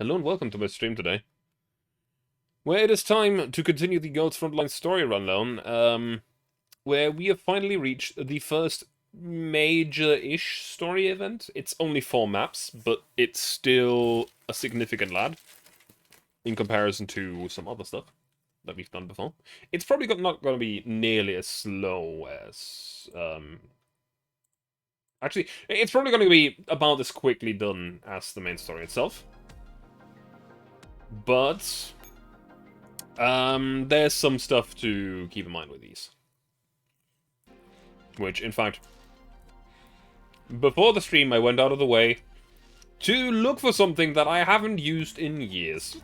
Hello and welcome to my stream today, where it is time to continue the Girls Frontline story rundown, where we have finally reached the first major-ish story event. It's only 4 maps, but it's still a significant lad in comparison to some other stuff that we've done before. It's probably not going to be nearly as slow as... Actually, it's probably going to be about as quickly done as the main story itself. But there's some stuff to keep in mind with these. Which, in fact, before the stream I went out of the way to look for something that I haven't used in years.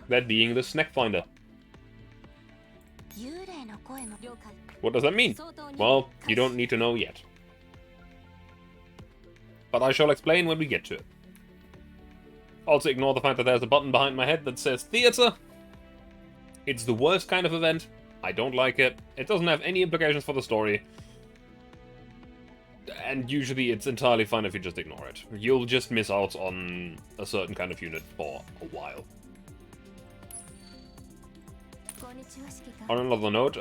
That being the snack finder. What does that mean? Well, you don't need to know yet. But I shall explain when we get to it. Also ignore the fact that there's a button behind my head that says Theatre. It's the worst kind of event. I don't like it. It doesn't have any implications for the story. And usually it's entirely fine if you just ignore it. You'll just miss out on a certain kind of unit for a while. On another note,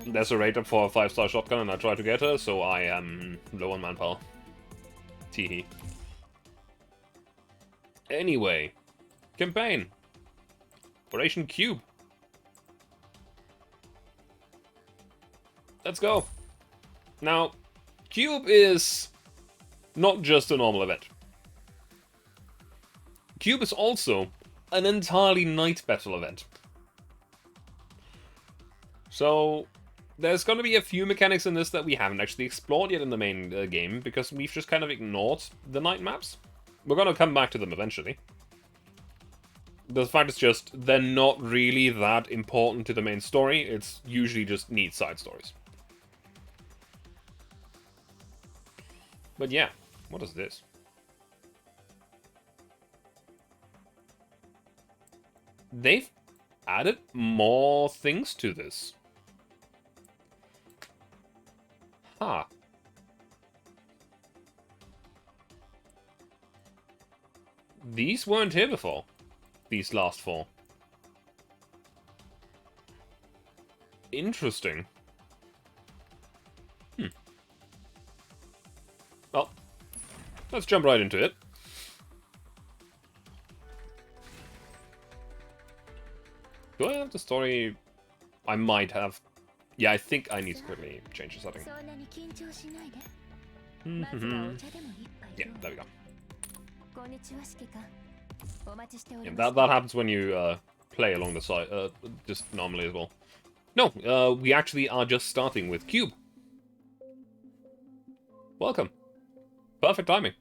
there's a raid up for a 5-star shotgun and I tried to get her, so I am low on manpower. Teehee. Anyway, campaign. Operation Cube. Let's go. Now, Cube is not just a normal event. Cube is also an entirely night battle event. So, there's going to be a few mechanics in this that we haven't actually explored yet in the main game, because we've just kind of ignored the night maps. We're going to come back to them eventually. The fact is just, they're not really that important to the main story, it's usually just neat side stories. But yeah, what is this? They've added more things to this. Huh. These weren't here before. These last 4. Interesting. Well, let's jump right into it. Do I have the story? I might have. Yeah, I think I need to quickly change the setting. Yeah, there we go. Yeah, that happens when you play along the side, just normally as well. No, we actually are just starting with Cube. Welcome. Perfect timing.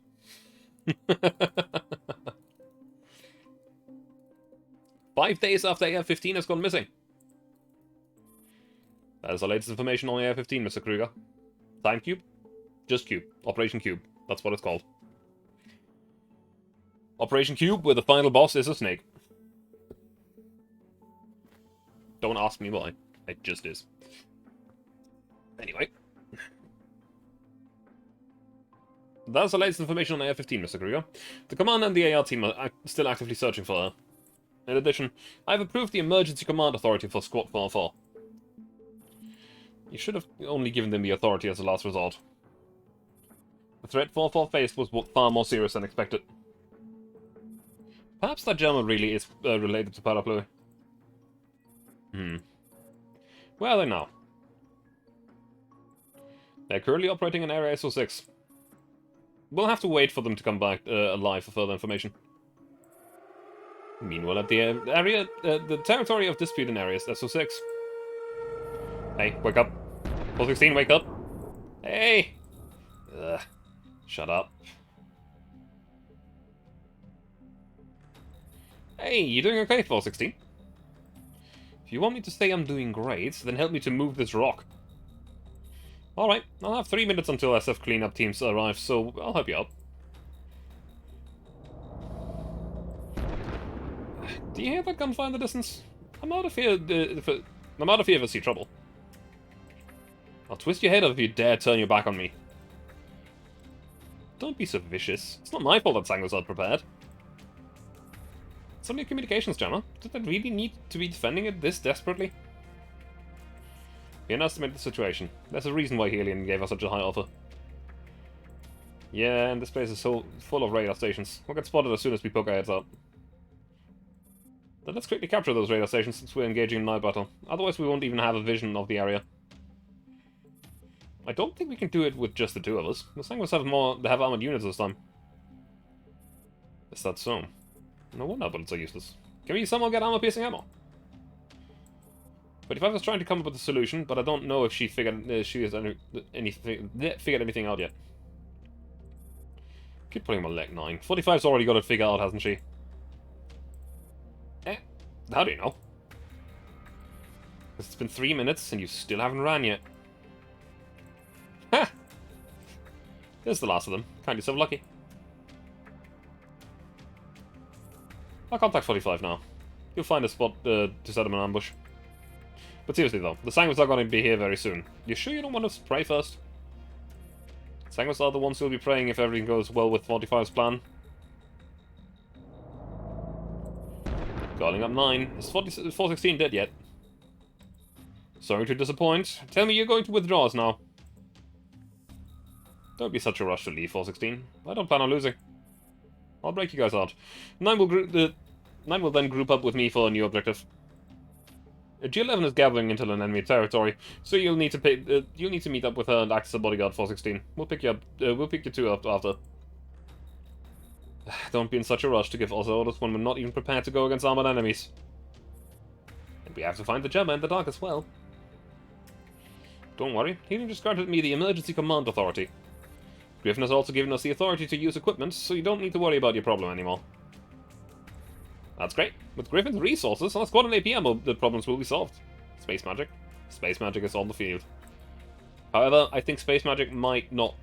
5 days after AR-15 has gone missing. That is the latest information on AR-15, Mr. Kruger. Time Cube? Just Cube. Operation Cube. That's what it's called. Operation Cube, where the final boss is a snake. Don't ask me why. It just is. Anyway. That's the latest information on AR-15, Mr. Kruger. The command and the AR team are still actively searching for her. In addition, I've approved the emergency command authority for Squad 404. You should have only given them the authority as a last resort. The threat 404 faced was far more serious than expected. Perhaps that German really is related to Parapluie. Where are they now? They're currently operating in Area SO6. We'll have to wait for them to come back alive for further information. Meanwhile, at the the territory of dispute in Area SO6. Hey, wake up. 416, wake up. Hey! Ugh. Shut up. Hey, you doing okay, 416? If you want me to say I'm doing great, then help me to move this rock. Alright, I'll have 3 minutes until SF cleanup teams arrive, so I'll help you out. Do you hear that gunfire in the distance? I'm out of here if I see trouble. I'll twist your head off if you dare turn your back on me. don't be so vicious. It's not my fault that Sang was unprepared. It's only a communications jammer. Did they really need to be defending it this desperately? We underestimated the situation. There's a reason why Helion gave us such a high offer. Yeah, and this place is so full of radar stations. We'll get spotted as soon as we poke our heads out. Then let's quickly capture those radar stations since we're engaging in night battle. Otherwise we won't even have a vision of the area. I don't think we can do it with just the two of us. The Sang must have armored units this time. Is that so? No wonder bullets are useless. Can we somehow get armor-piercing ammo? 25 was trying to come up with a solution, but I don't know if she figured anything out yet. Keep putting my leg 9. 45's already got it figured out, hasn't she? How do you know? Because it's been 3 minutes and you still haven't ran yet. Ha! There's the last of them. Kind of so lucky. I'll contact 45 now. You'll find a spot to set him an ambush. But seriously though, the Sangwas are going to be here very soon. You sure you don't want to pray first? Sangwas are the ones who'll be praying if everything goes well with 45's plan. Calling up 9. Is 416 dead yet? Sorry to disappoint. Tell me you're going to withdraw us now. Don't be such a rush to leave, 416. I don't plan on losing. I'll break you guys out. 9 will then group up with me for a new objective. G11 is gathering into an enemy territory, so you'll need to meet up with her and act as a bodyguard, 416. We'll pick you up. We'll pick you two up after. Don't be in such a rush to give us orders when we're not even prepared to go against armored enemies. And we have to find the Gemma in the dark as well. Don't worry, he just granted me the emergency command authority. Griffin has also given us the authority to use equipment, so you don't need to worry about your problem anymore. That's great. With Griffin's resources, our squad and APM, the problems will be solved. Space magic. Space magic is on the field. However, I think space magic might not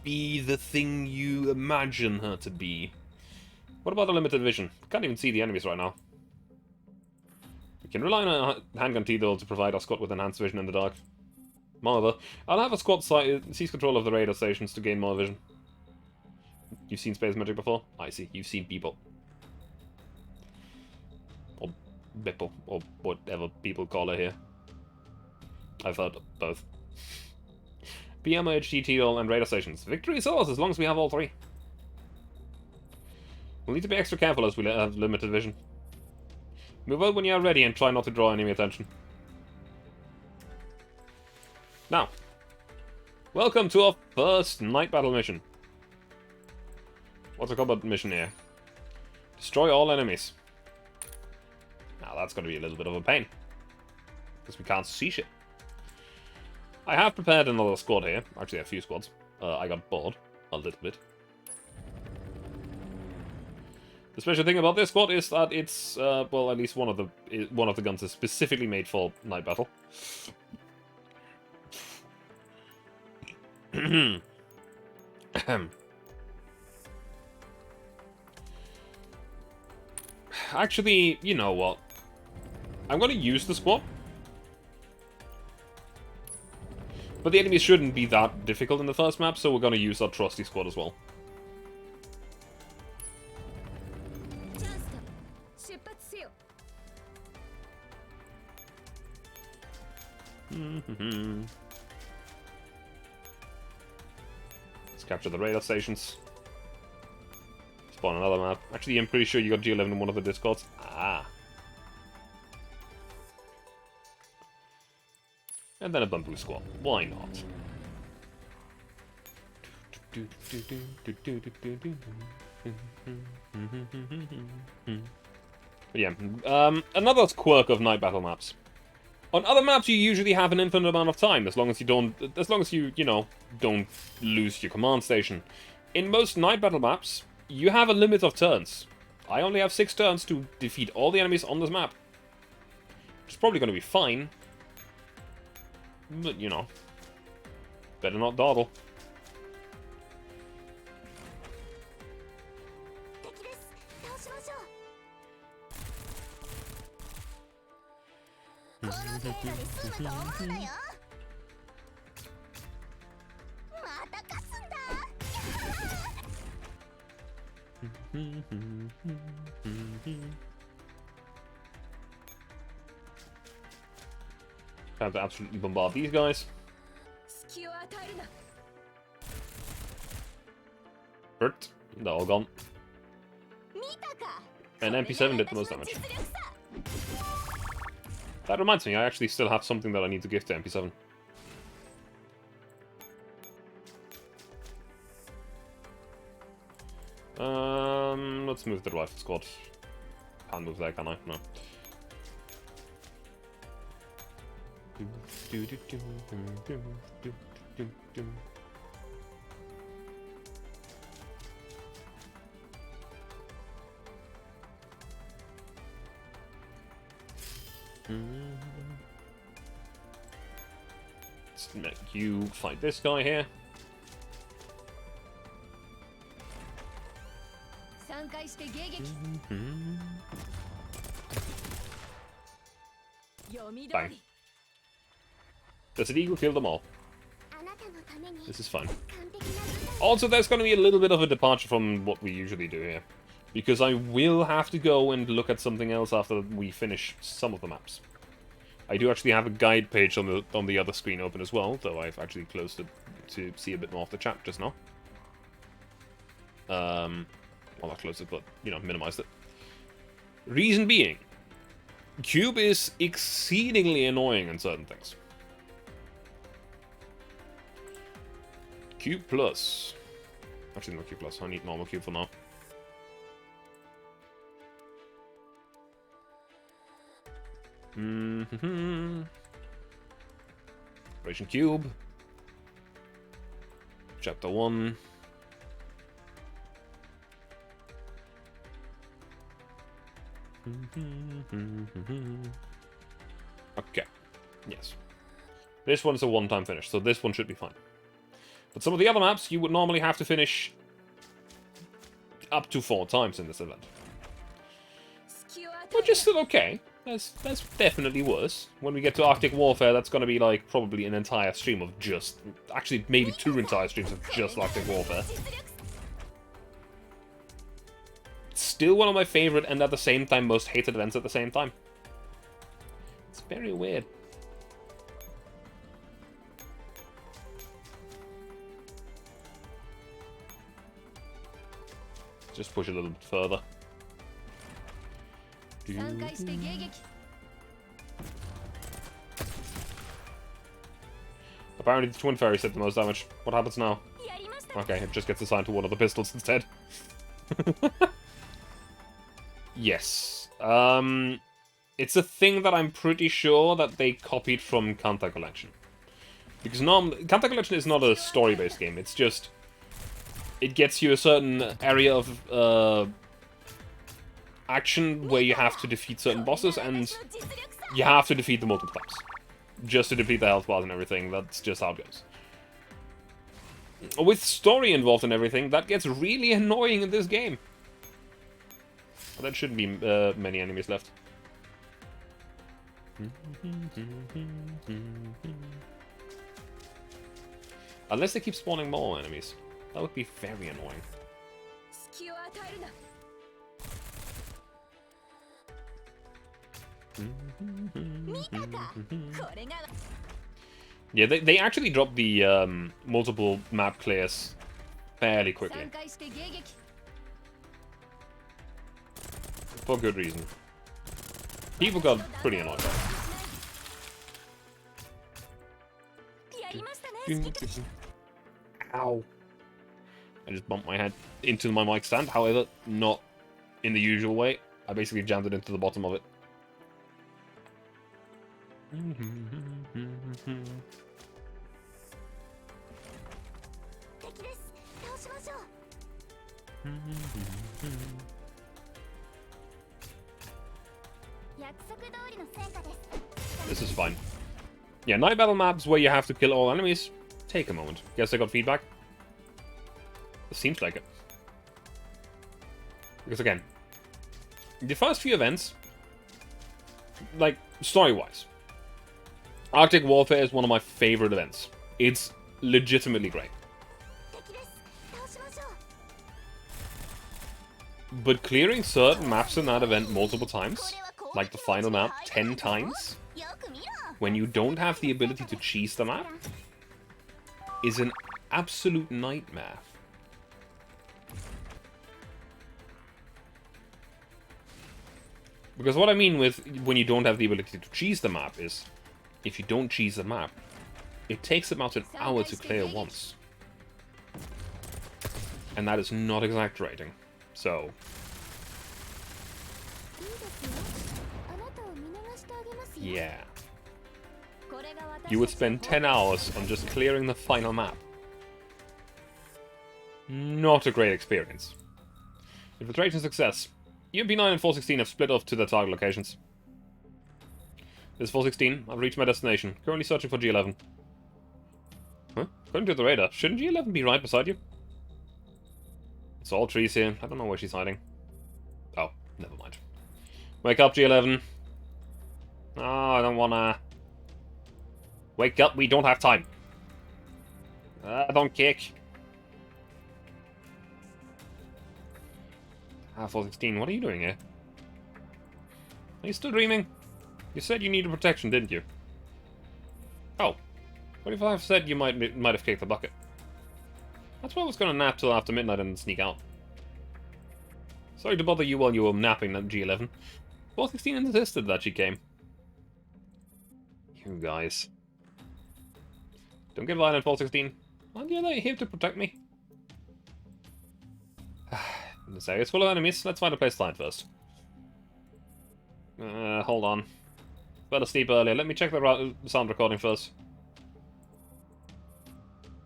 be the thing you imagine her to be. What about the limited vision? We can't even see the enemies right now. We can rely on a handgun T-Dole to provide our squad with enhanced vision in the dark. Moreover, I'll have a squad seize control of the radar stations to gain more vision. You've seen space magic before? I see. You've seen people. Or Bipple, or whatever people call her here. I've heard both. PMH, T-Dole, and radar stations. Victory is ours as long as we have all three. We'll need to be extra careful as we have limited vision. Move out when you are ready and try not to draw enemy attention. Now, welcome to our first night battle mission. What's a combat mission here? Destroy all enemies. Now that's going to be a little bit of a pain, because we can't see shit. I have prepared another squad here. Actually, a few squads. I got bored a little bit. The special thing about this squad is that it's well, at least one of the guns is specifically made for night battle. Actually, you know what? I'm going to use the squad. But the enemies shouldn't be that difficult in the first map, so we're going to use our trusty squad as well. Let's capture the radar stations. Spawn another map. Actually, I'm pretty sure you got G11 in one of the discords. Ah. And then a bamboo squad. Why not? But yeah, another quirk of night battle maps. On other maps, you usually have an infinite amount of time, as long as you, you know, don't lose your command station. In most night battle maps, you have a limit of turns. I only have 6 turns to defeat all the enemies on this map. Which is probably going to be fine. But, you know, better not dawdle. Time to absolutely bombard these guys. Hurt. They're all gone. And MP7 did the most damage. That reminds me, I actually still have something that I need to give to MP7. Let's move the rifle squad. Can't move there, can I? No. Let's make you fight this guy here. Bang. Does it equal kill them all? This is fun. Also, there's going to be a little bit of a departure from what we usually do here. Because I will have to go and look at something else after we finish some of the maps. I do actually have a guide page on the other screen open as well, though I've actually closed it to see a bit more of the chat just now. Well, not closed it, but, you know, minimized it. Reason being, Cube is exceedingly annoying in certain things. Cube Plus. Actually, no Cube Plus. I need normal Cube for now. Operation Cube. Chapter 1. Okay. Yes. This one's a one-time finish, so this one should be fine. But some of the other maps, you would normally have to finish up to 4 times in this event. Which is still okay. That's definitely worse. When we get to Arctic Warfare, that's going to be like probably an entire stream of just... Actually, maybe 2 entire streams of just Arctic Warfare. Still one of my favorite and at the same time most hated events at the same time. It's very weird. Just push a little bit further. Apparently the Twin Fairies did the most damage. What happens now? Okay, it just gets assigned to one of the pistols instead. Yes. It's a thing that I'm pretty sure that they copied from Kanta Collection. Because Kanta Collection is not a story-based game, it's just... It gets you a certain area of action where you have to defeat certain bosses, and you have to defeat them multiple times. Just to deplete the health bars and everything, that's just how it goes. With story involved and everything, that gets really annoying in this game. Well, there shouldn't be many enemies left. Unless they keep spawning more enemies. That would be very annoying. Yeah, they actually dropped the multiple map clears fairly quickly. For good reason. People got pretty annoyed by it. Ow. I just bumped my head into my mic stand, however, not in the usual way. I basically jammed it into the bottom of it. This is fine. Yeah, night battle maps where you have to kill all enemies. Take a moment. Guess I got feedback. It seems like it. Because again, the first few events, like, story-wise, Arctic Warfare is one of my favorite events. It's legitimately great. But clearing certain maps in that event multiple times, like the final map 10 times, when you don't have the ability to cheese the map, is an absolute nightmare. Because what I mean with when you don't have the ability to cheese the map is, if you don't cheese the map, it takes about an hour to clear once. And that is not exaggerating. So... yeah. You would spend 10 hours on just clearing the final map. Not a great experience. Infiltration success. UMP9 and 416 have split off to their target locations. This is 416. I've reached my destination. Currently searching for G11. Huh? According to the radar, shouldn't G11 be right beside you? It's all trees here. I don't know where she's hiding. Oh, never mind. Wake up, G11. Oh, I don't wanna... Wake up, we don't have time. Don't kick. 416, what are you doing here? Are you still dreaming? You said you needed protection, didn't you? Oh. What if I've said you might have kicked the bucket? That's why I was gonna nap till after midnight and sneak out. Sorry to bother you while you were napping at G11. 416 insisted that she came. You guys. Don't get violent, 416. Aren't you here to protect me? This area's full of enemies. Let's find a place to hide first. Hold on. Fell asleep earlier. Let me check the sound recording first.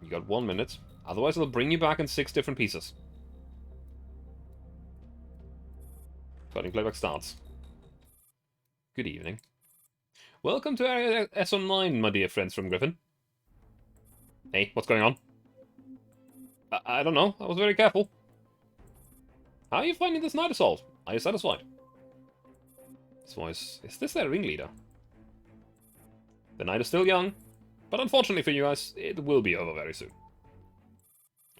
You got 1 minute. Otherwise, it'll bring you back in 6 different pieces. Recording playback starts. Good evening. Welcome to Area S09, my dear friends from Griffin. Hey, what's going on? I don't know. I was very careful. How are you finding this night assault? Are you satisfied? This voice... is this their ringleader? The night is still young, but unfortunately for you guys, it will be over very soon.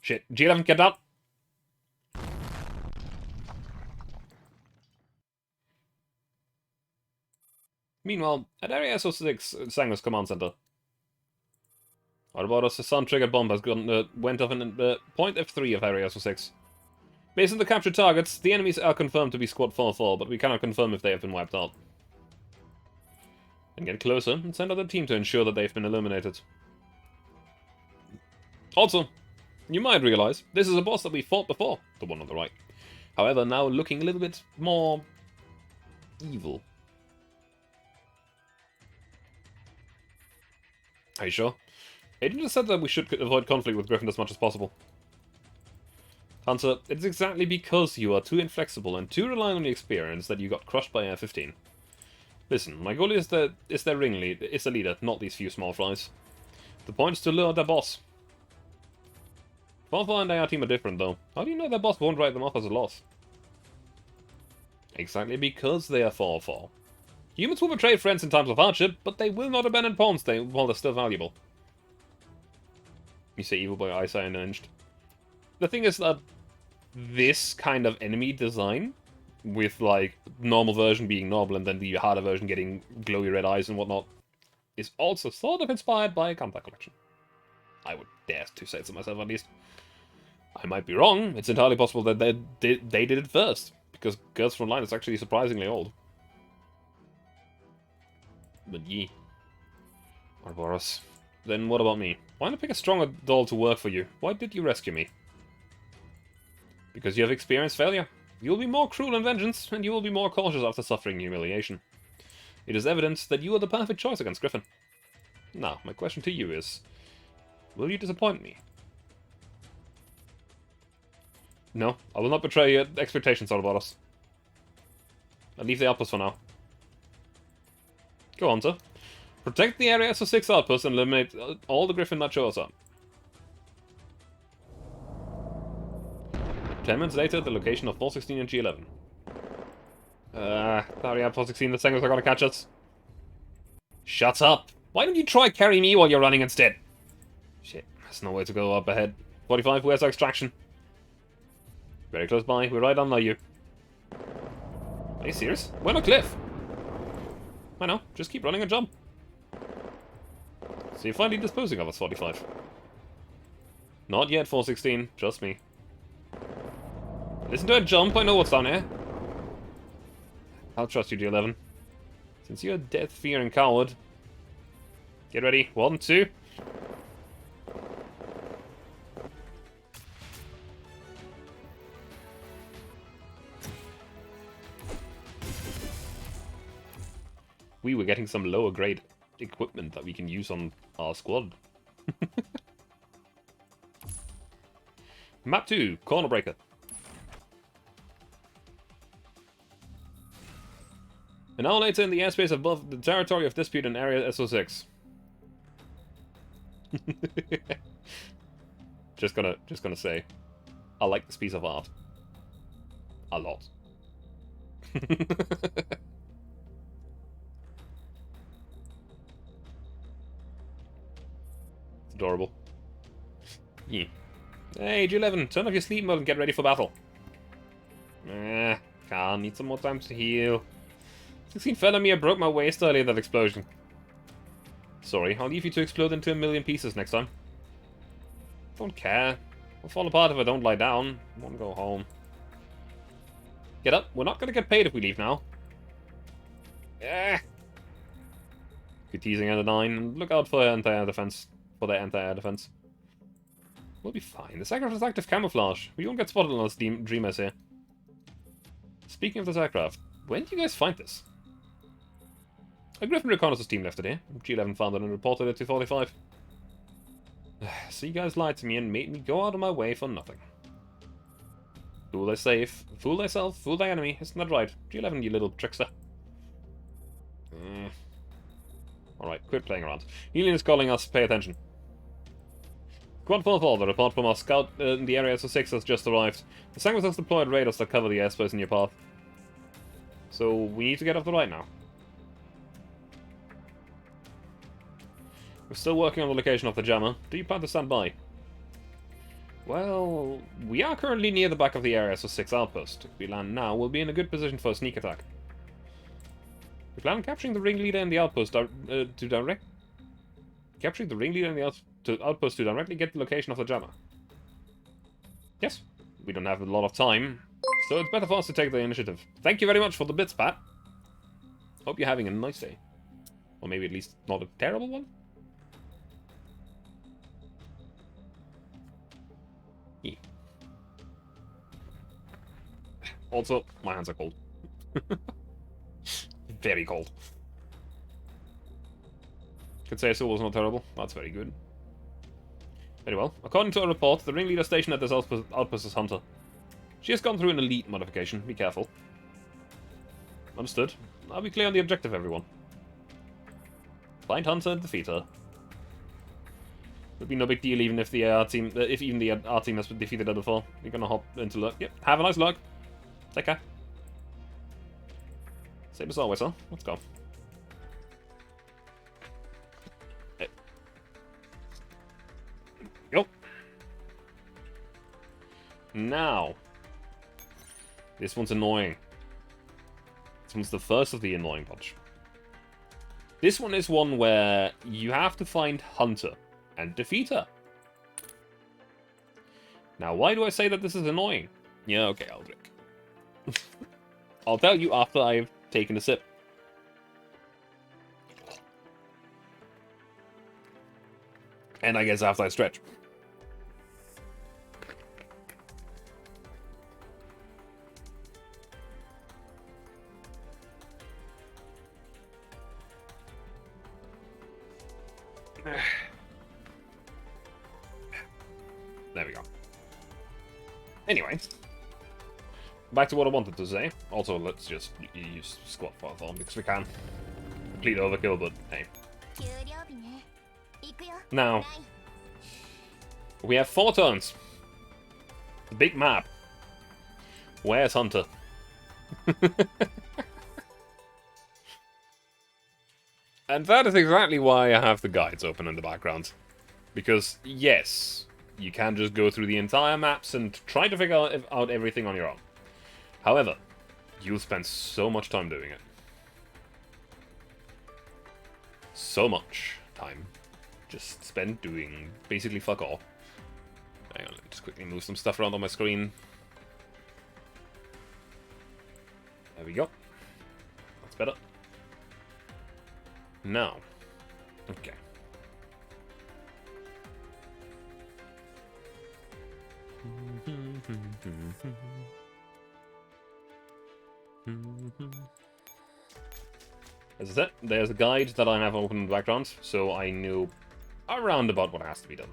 Shit, G11, get down! Meanwhile, at Area SO6, Sanger's command center. What about us? A sun-triggered bomb has went off in point F3 of Area SO6. Based on the captured targets, the enemies are confirmed to be Squad 4-4, but we cannot confirm if they have been wiped out. And get closer and send out a team to ensure that they've been eliminated. Also, you might realize, this is a boss that we fought before, the one on the right. However, now looking a little bit more... evil. Are you sure? Agent just said that we should avoid conflict with Griffin as much as possible. Hunter, it's exactly because you are too inflexible and too reliant on your experience that you got crushed by Air 15. Listen, my goal is the leader, not these few small fries. The point is to lure their boss. Far and our team are different, though. How do you know their boss won't write them off as a loss? Exactly because they are 4-4. Humans will betray friends in times of hardship, but they will not abandon pawns while they're still valuable. You say evil by eyesight and unhinged. The thing is that this kind of enemy design, with like normal version being normal and then the harder version getting glowy red eyes and whatnot, is also sort of inspired by Contact Collection. I would dare to say so myself, at least. I might be wrong. It's entirely possible that they did it first, because Girls Frontline is actually surprisingly old. But ye. Ouroboros. Then what about me? Why not pick a stronger doll to work for you? Why did you rescue me? Because you have experienced failure. You will be more cruel in vengeance, and you will be more cautious after suffering humiliation. It is evident that you are the perfect choice against Griffin. Now, my question to you is... will you disappoint me? No, I will not betray your expectations, Ouroboros. I'll leave the outpost for now. Go on, sir. Protect the Area SO6 outpost and eliminate all the Griffin that shows up. 10 minutes later, the location of 416 and G11. Hurry up, 416, the Sangers are gonna catch us. Shut up! Why don't you try carry me while you're running instead? Shit, there's no way to go up ahead. 45, where's our extraction? Very close by, we're right under you. Are you serious? We're on a cliff. I know, just keep running and jump. So you're finally disposing of us, 45. Not yet, 416. Trust me. Listen to a jump, I know what's down here. I'll trust you, G11. Since you're a death-fearing coward. Get ready. 1, 2. We were getting some lower grade equipment that we can use on our squad. Map 2, Corner Breaker. An hour later in the airspace above the territory of dispute in Area SO6. just gonna say, I like this piece of art. A lot. It's adorable. Yeah. Hey, G11, turn off your sleep mode and get ready for battle. Can't. Need some more time to heal. 16 fell on me, I broke my waist earlier in that explosion. Sorry, I'll leave you to explode into a million pieces next time. Don't care. I'll fall apart if I don't lie down. I want to go home. Get up. We're not going to get paid if we leave now. Yeah. Good teasing at a 9. Look out for anti-air defense. For their anti-air defense. We'll be fine. The aircraft is active camouflage. We won't get spotted unless Dreamers here. Speaking of this aircraft, when did you guys find this? A Griffin reconnaissance team left it here. G11 found it and reported it to 45. So you guys lied to me and made me go out of my way for nothing. Fool thyself, fool thyself, fool thy enemy. Isn't that right? G11, you little trickster. Alright, quit playing around. Helion is calling us, pay attention. Quad 4-4, the report from our scout in the area SO6 has just arrived. The Sanguis has deployed radars that cover the airspace in your path. So we need to get off the right now. We're still working on the location of the jammer. Do you plan to stand by? Well, we are currently near the back of the area SO6 outpost. If we land now, we'll be in a good position for a sneak attack. We plan on capturing the ringleader in the outpost capturing the ringleader in the outpost to directly get the location of the jammer. Yes, we don't have a lot of time, so it's better for us to take the initiative. Thank you very much for the bits, Pat. Hope you're having a nice day. Or maybe at least not a terrible one? Yeah. Also, my hands are cold. Very cold. Could say Soul was not terrible. That's very good. Very well. According to a report, the ringleader station at this outpost is Hunter. She has gone through an elite modification. Be careful. Understood. I'll be clear on the objective, everyone. Find Hunter and defeat her. Would be no big deal even if the AR team, if even the AR team has defeated her before. You're gonna hop into lurk. Yep. Have a nice lurk. Take care. Same as always, huh? Let's go. Hey. Go. Now. This one's annoying. This one's the first of the annoying bunch. This one is one where you have to find Hunter and defeat her. Now, why do I say that this is annoying? Yeah, okay, I'll drink. I'll tell you after I've taken a sip. And I guess after I stretch. There we go. Anyway. Back to what I wanted to say. Also, let's just use squat path on because we can. Complete overkill, but hey. Now, we have 4 turns. The big map. Where's Hunter? And that is exactly why I have the guides open in the background. Because, yes, you can just go through the entire maps and try to figure out everything on your own. However, You'll spend so much time doing it. So much time. Just spent doing basically fuck all. Hang on, let me just quickly move some stuff around on my screen. There we go. That's better. Now. Okay. As I said, there's a guide that I have open in the background, so I knew around about what has to be done.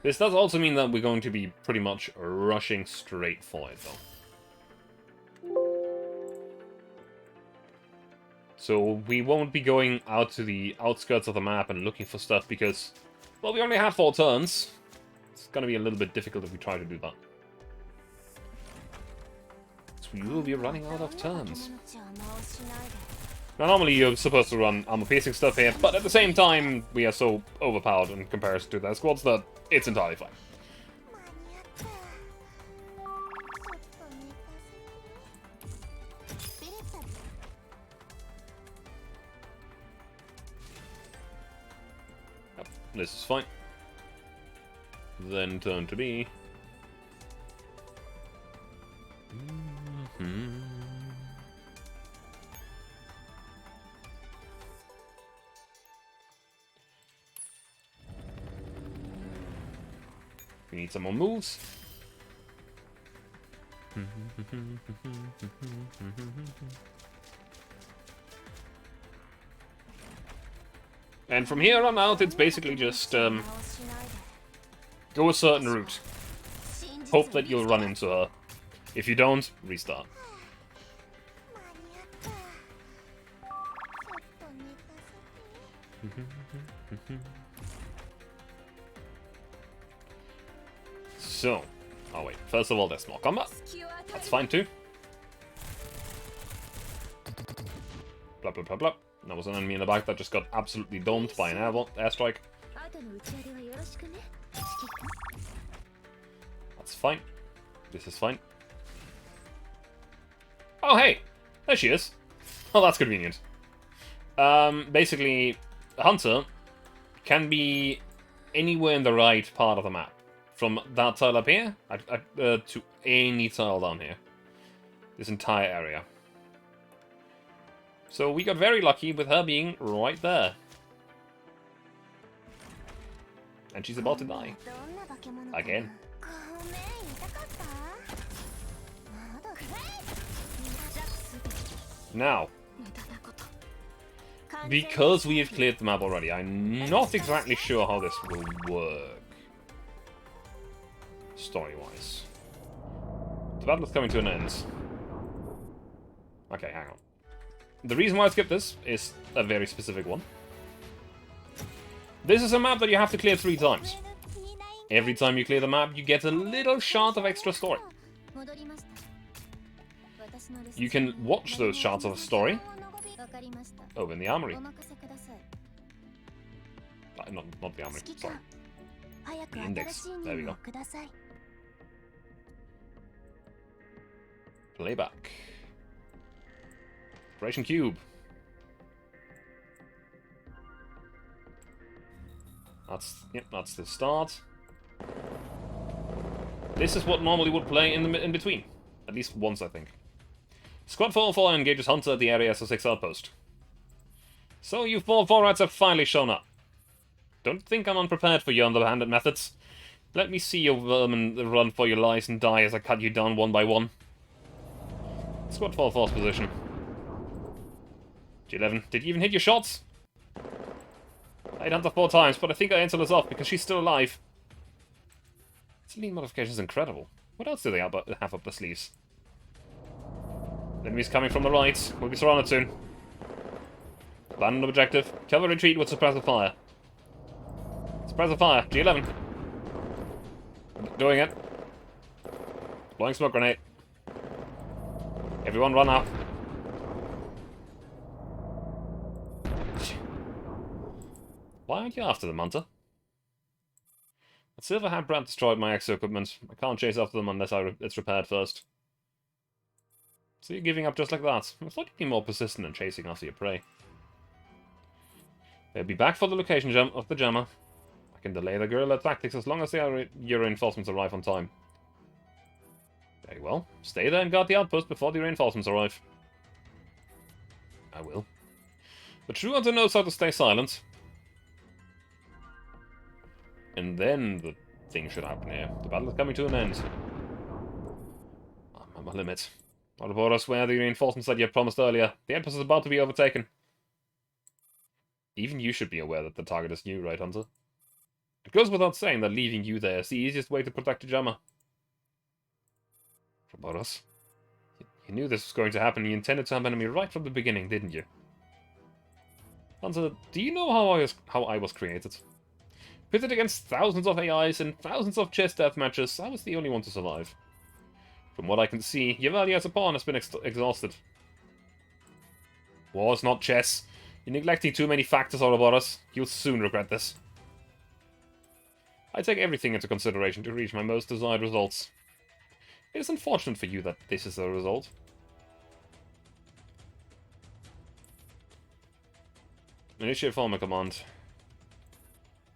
This does also mean that we're going to be pretty much rushing straight for it, though. So we won't be going out to the outskirts of the map and looking for stuff because, well, we only have 4 turns. It's going to be a little bit difficult if we try to do that. So we will be running out of turns. Now, normally you're supposed to run armor-piercing stuff here, but at the same time, we are so overpowered in comparison to their squads that it's entirely fine. Yep, this is fine. Then turn to me. We need some more moves. And from here on out, it's basically just go a certain route. Hope that you'll run into her. If you don't, restart. So, oh wait, first of all, there's more combat. That's fine too. Blah blah blah blah. There was an enemy in the back that just got absolutely domed by an airstrike. That's fine. This is fine. Oh hey! There she is. Oh, that's convenient. Basically, a hunter can be anywhere in the right part of the map. From that tile up here to any tile down here. This entire area. So we got very lucky with her being right there. And she's about to die. Again. Now, because we have cleared the map already, I'm not exactly sure how this will work. Story-wise. The battle is coming to an end. Okay, hang on. The reason why I skipped this is a very specific one. This is a map that you have to clear 3 times. Every time you clear the map, you get a little shot of extra story. You can watch those shots of story over in the armory. Not the armory, sorry. The index. There we go. Playback. Operation Cube. That's the start. This is what normally would play in between. At least once, I think. Squad 404 engages Hunter at the Area SS6 outpost. So you 404 rats have finally shown up. Don't think I'm unprepared for your underhanded methods. Let me see your vermin run for your lives and die as I cut you down one by one. Squad 404's position. G11, did you even hit your shots? I hit Hunter 4 times, but I think I entered us off because she's still alive. This lean modification is incredible. What else do they have up the sleeves? Enemies coming from the right. We'll be surrounded soon. Abandon objective. Cover retreat with suppressive fire. Suppressive fire. G11. Doing it. Blowing smoke grenade. Everyone run up. Why aren't you after them, Hunter? That silver hat brat destroyed my exo equipment. I can't chase after them unless it's repaired first. So you're giving up just like that. I thought you'd be more persistent in chasing after your prey. They'll be back for the location of the jammer. I can delay the guerrilla tactics as long as your reinforcements arrive on time. Very well. Stay there and guard the outpost before the reinforcements arrive. I will. The true hunter knows how to stay silent. And then the thing should happen here. The battle is coming to an end. I'm at my limit. Ouroboros, where are the reinforcements that you had promised earlier? The outpost is about to be overtaken. Even you should be aware that the target is new, right, Hunter? It goes without saying that leaving you there is the easiest way to protect the jammer. Ouroboros, you knew this was going to happen. You intended to abandon me right from the beginning, didn't you? Hunter, do you know how I was created? Pitted against thousands of AIs and thousands of chess death matches, I was the only one to survive. From what I can see, your value as a pawn has been exhausted. War's not chess. You're neglecting too many factors, Ouroboros. You'll soon regret this. I take everything into consideration to reach my most desired results. It is unfortunate for you that this is the result. Initiate former command.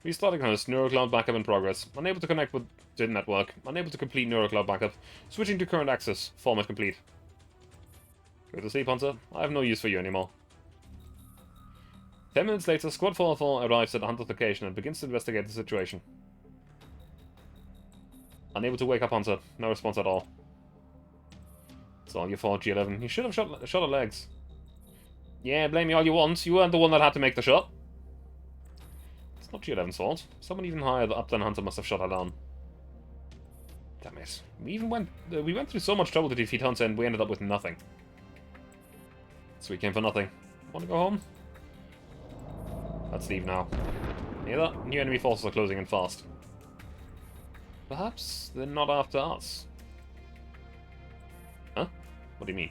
Restarting host, NeuroCloud backup in progress. Unable to connect with the network. Unable to complete NeuroCloud backup. Switching to current access. Format complete. Go to sleep, Hunter. I have no use for you anymore. 10 minutes later, Squad 404 arrives at Hunter's location and begins to investigate the situation. Unable to wake up Hunter. No response at all. It's all your fault, G11. You should have shot her legs. Yeah, blame me all you want. You weren't the one that had to make the shot. It's not G11's fault. Someone even higher up than Hunter must have shot her down. Damn it. We went through so much trouble to defeat Hunter and we ended up with nothing. So we came for nothing. Want to go home? Let's leave now. Hear that? New enemy forces are closing in fast. Perhaps they're not after us. Huh? What do you mean?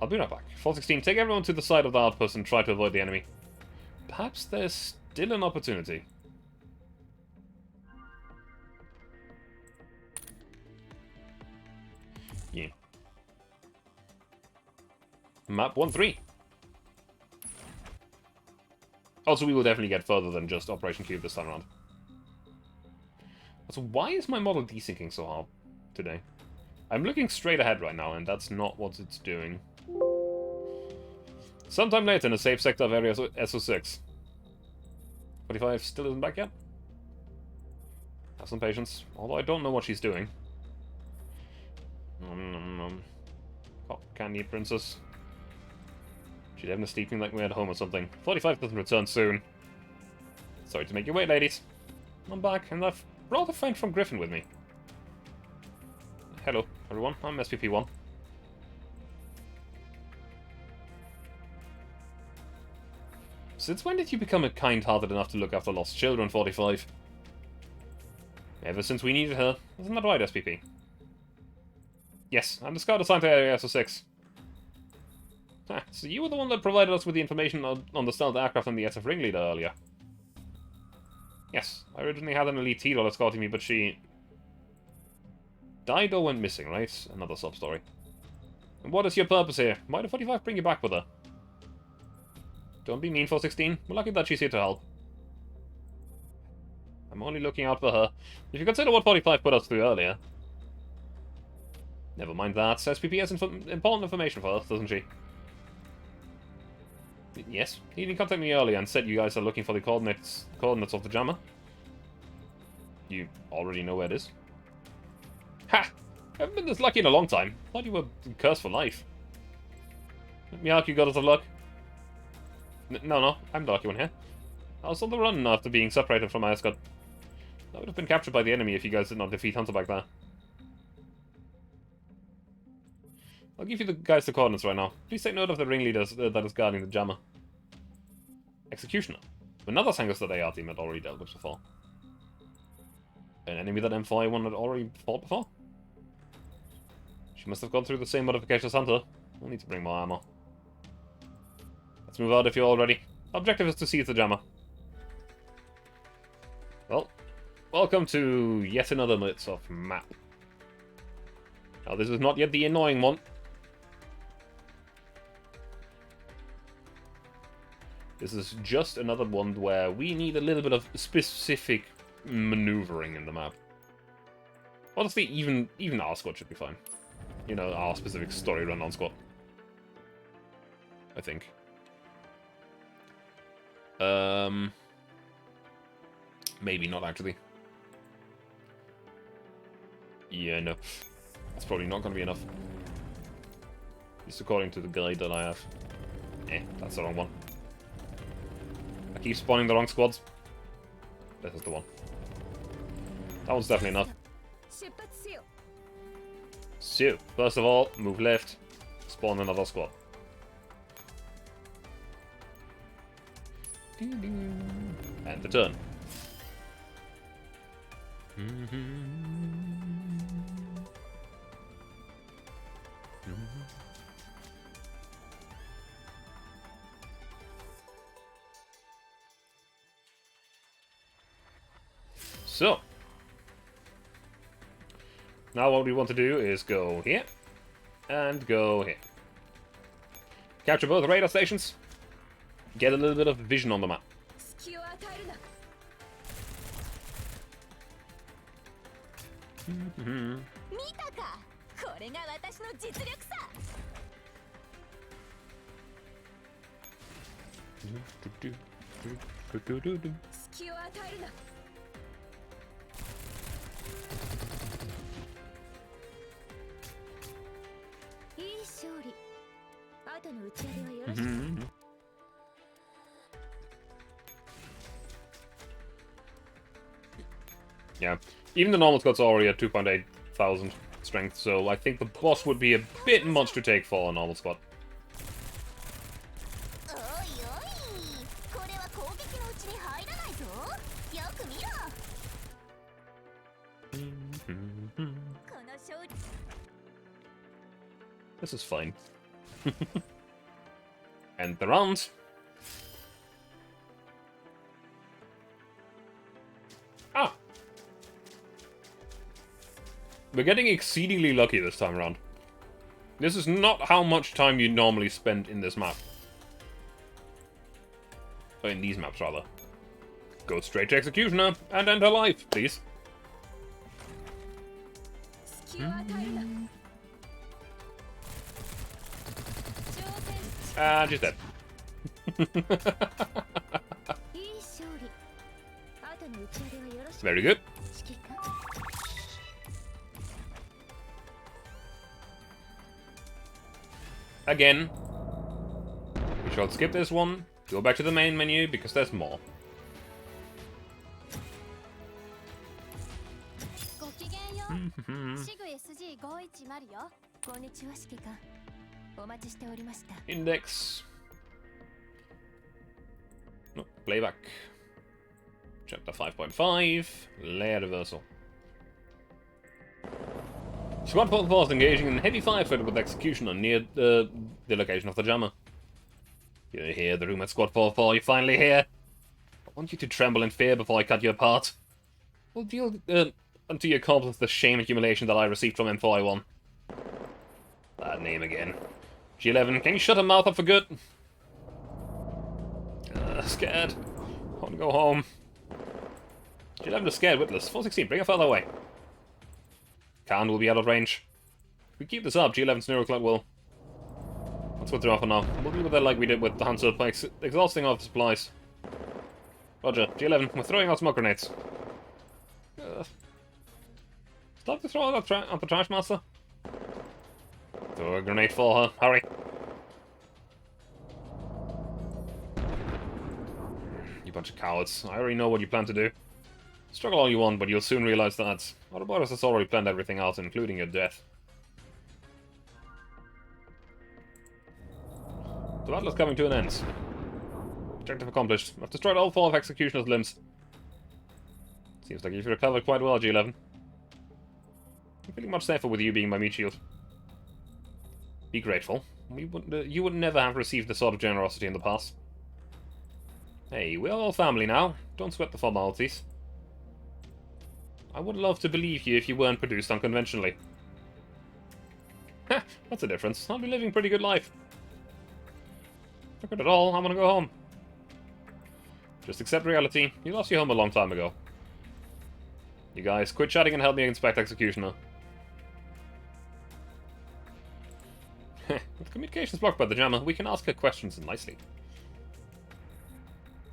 I'll be right back. 416, take everyone to the side of the outpost and try to avoid the enemy. Perhaps there's still an opportunity. Yeah. Map 1-3. Also, we will definitely get further than just Operation Cube this time around. So why is my model desyncing so hard today? I'm looking straight ahead right now, and that's not what it's doing. Sometime later in a safe sector of Area SO6. 45 still isn't back yet? Have some patience, although I don't know what she's doing. Cotton candy princess. She's having a sleeping like we're at home or something. 45 doesn't return soon. Sorry to make you wait, ladies. I'm back, and I've brought a friend from Griffin with me. Hello, everyone. I'm SPP-1. Since when did you become kind-hearted enough to look after lost children, 45? Ever since we needed her. Isn't that right, SPP? Yes, I'm the scout assigned to Area SO6. Ah, so you were the one that provided us with the information on the stealth aircraft and the SF ringleader earlier. Yes, I originally had an elite T-Roll escorting me, but she died or went missing, right? Another sub-story. And what is your purpose here? Why did 45 bring you back with her? Don't be mean, 416. We're lucky that she's here to help. I'm only looking out for her. If you consider what 45 put us through earlier. Never mind that. SPP has important information for us, doesn't she? Yes. He didn't contact me earlier and said you guys are looking for the coordinates of the jammer. You already know where it is. Ha! I haven't been this lucky in a long time. Thought you were cursed for life. Let me argue, goddess of luck. No, I'm the lucky one here. I was on the run after being separated from my escort. I would have been captured by the enemy if you guys did not defeat Hunter back there. I'll give you the coordinates right now. Please take note of the ringleader that is guarding the jammer. Executioner. Another Sangos that AR team had already dealt with before. An enemy that M41 had already fought before? She must have gone through the same modification as Hunter. We'll need to bring more ammo. Let's move out if you're all ready. Objective is to seize the jammer. Well, welcome to yet another Murtsoft map. Now, this is not yet the annoying one. This is just another one where we need a little bit of specific maneuvering in the map. Honestly, even our squad should be fine. You know, our specific story run-on squad. I think. Maybe not, actually. Yeah, no. It's probably not going to be enough. At least according to the guide that I have. That's the wrong one. I keep spawning the wrong squads. This is the one. That one's definitely enough. So, first of all, move left, spawn another squad. And the turn. So, now what we want to do is go here, and go here. Capture both radar stations, get a little bit of vision on the map. Yeah, even the normal squad's already at 2.8 thousand strength, so I think the boss would be a bit much to take for a normal squad. This is fine. End the round. Ah! We're getting exceedingly lucky this time around. This is not how much time you normally spend in this map. Or in these maps, rather. Go straight to Executioner and enter life, please. Ah, just dead. Very good. Again, we shall skip this one, go back to the main menu, because there's more. Index. No, playback. Chapter 5.5, layer reversal. Squad 4 is engaging in heavy firefight with Executioner near the location of the jammer. You hear the room at Squad 4, you finally hear. I want you to tremble in fear before I cut you apart. We'll deal unto your corpse with the shame and humiliation that I received from M4I1. That name again. G11, can you shut her mouth up for good? Scared. I want to go home. G11 is scared, witless. 416, bring her further away. Khan will be out of range. If we keep this up, G11's Neuroclad will. Let's withdraw for now. We'll deal with that like we did with the Hunter by exhausting our supplies. Roger, G11, we're throwing out smoke grenades. Stop to throw out the trash master. Throw a grenade for her, hurry. You bunch of cowards. I already know what you plan to do. Struggle all you want, but you'll soon realize that Autobotus has already planned everything out, including your death. The battle is coming to an end. Objective accomplished. I've destroyed all 4 of Executioner's limbs. Seems like you've recovered quite well, G11. I'm feeling much safer with you being my meat shield. Be grateful. You would never have received this sort of generosity in the past. Hey, we're all family now. Don't sweat the formalities. I would love to believe you if you weren't produced unconventionally. Heh, that's a difference. I'll be living a pretty good life. Not good at all. I want to go home. Just accept reality. You lost your home a long time ago. You guys, quit chatting and help me inspect Executioner. With communications blocked by the jammer, we can ask her questions nicely.